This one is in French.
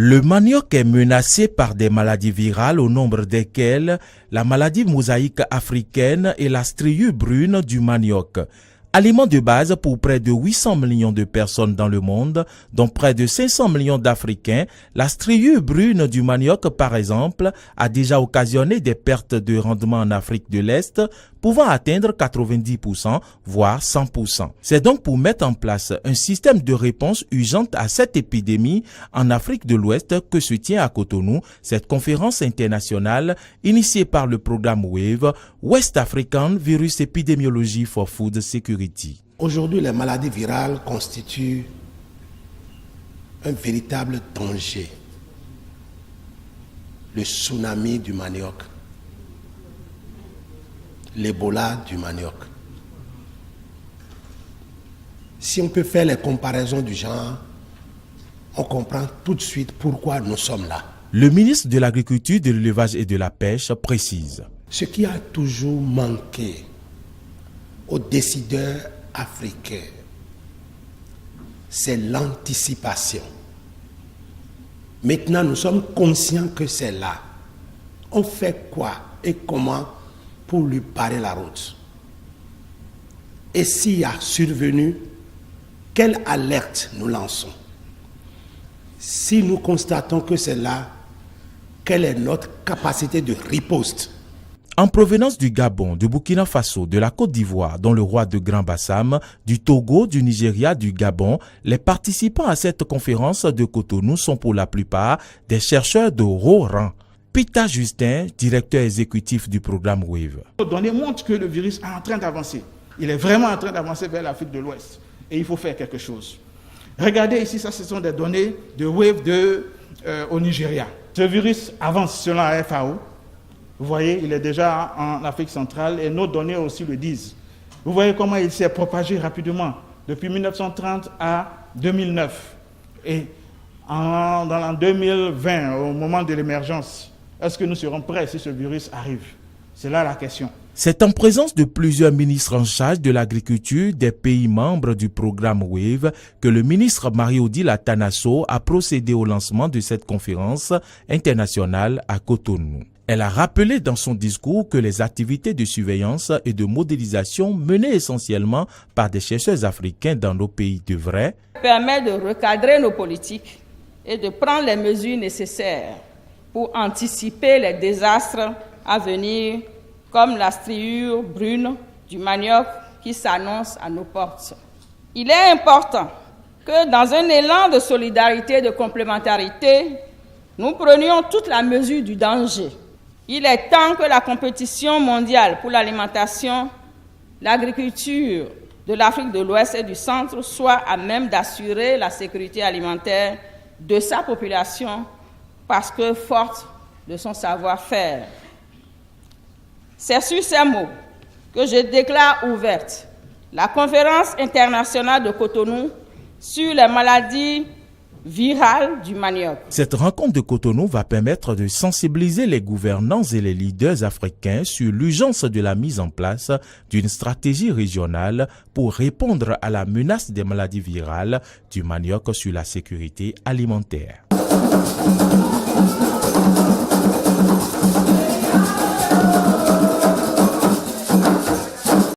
Le manioc est menacé par des maladies virales au nombre desquelles la maladie mosaïque africaine et la striure brune du manioc. Aliment de base pour près de 800 millions de personnes dans le monde, dont près de 500 millions d'Africains, la striure brune du manioc, par exemple, a déjà occasionné des pertes de rendement en Afrique de l'Est, pouvant atteindre 90%, voire 100%. C'est donc pour mettre en place un système de réponse urgente à cette épidémie en Afrique de l'Ouest que se tient à Cotonou cette conférence internationale initiée par le programme WAVE, West African Virus Epidemiology for Food Security. Aujourd'hui, les maladies virales constituent un véritable danger. Le tsunami du manioc, l'Ebola du manioc. Si on peut faire les comparaisons du genre, on comprend tout de suite pourquoi nous sommes là. Le ministre de l'Agriculture, de l'Élevage et de la Pêche précise. Ce qui a toujours manqué aux décideurs africains, c'est l'anticipation. Maintenant, nous sommes conscients que c'est là. On fait quoi et comment pour lui parer la route? Et s'il y a survenu, quelle alerte nous lançons? Si nous constatons que c'est là, quelle est notre capacité de riposte? En provenance du Gabon, du Burkina Faso, de la Côte d'Ivoire, dont le roi de Grand-Bassam, du Togo, du Nigeria, du Gabon, les participants à cette conférence de Cotonou sont pour la plupart des chercheurs de haut rang. Peter Justin, directeur exécutif du programme WAVE. Les données montrent que le virus est en train d'avancer. Il est vraiment en train d'avancer vers l'Afrique de l'Ouest. Et il faut faire quelque chose. Regardez ici, ça ce sont des données de WAVE au Nigeria. Ce virus avance selon la FAO. Vous voyez, il est déjà en Afrique centrale et nos données aussi le disent. Vous voyez comment il s'est propagé rapidement depuis 1930 à 2009. Et en 2020, au moment de l'émergence, est-ce que nous serons prêts si ce virus arrive? C'est là la question. C'est en présence de plusieurs ministres en charge de l'agriculture des pays membres du programme WAVE que le ministre Marie-Odile Atanasso a procédé au lancement de cette conférence internationale à Cotonou. Elle a rappelé dans son discours que les activités de surveillance et de modélisation menées essentiellement par des chercheurs africains dans nos pays devraient permettre de recadrer nos politiques et de prendre les mesures nécessaires pour anticiper les désastres à venir, comme la striure brune du manioc qui s'annonce à nos portes. Il est important que dans un élan de solidarité et de complémentarité, nous prenions toute la mesure du danger. Il est temps que la compétition mondiale pour l'alimentation, l'agriculture de l'Afrique de l'Ouest et du Centre soit à même d'assurer la sécurité alimentaire de sa population parce que forte de son savoir-faire. C'est sur ces mots que je déclare ouverte la conférence internationale de Cotonou sur les maladies virale du manioc. Cette rencontre de Cotonou va permettre de sensibiliser les gouvernants et les leaders africains sur l'urgence de la mise en place d'une stratégie régionale pour répondre à la menace des maladies virales du manioc sur la sécurité alimentaire.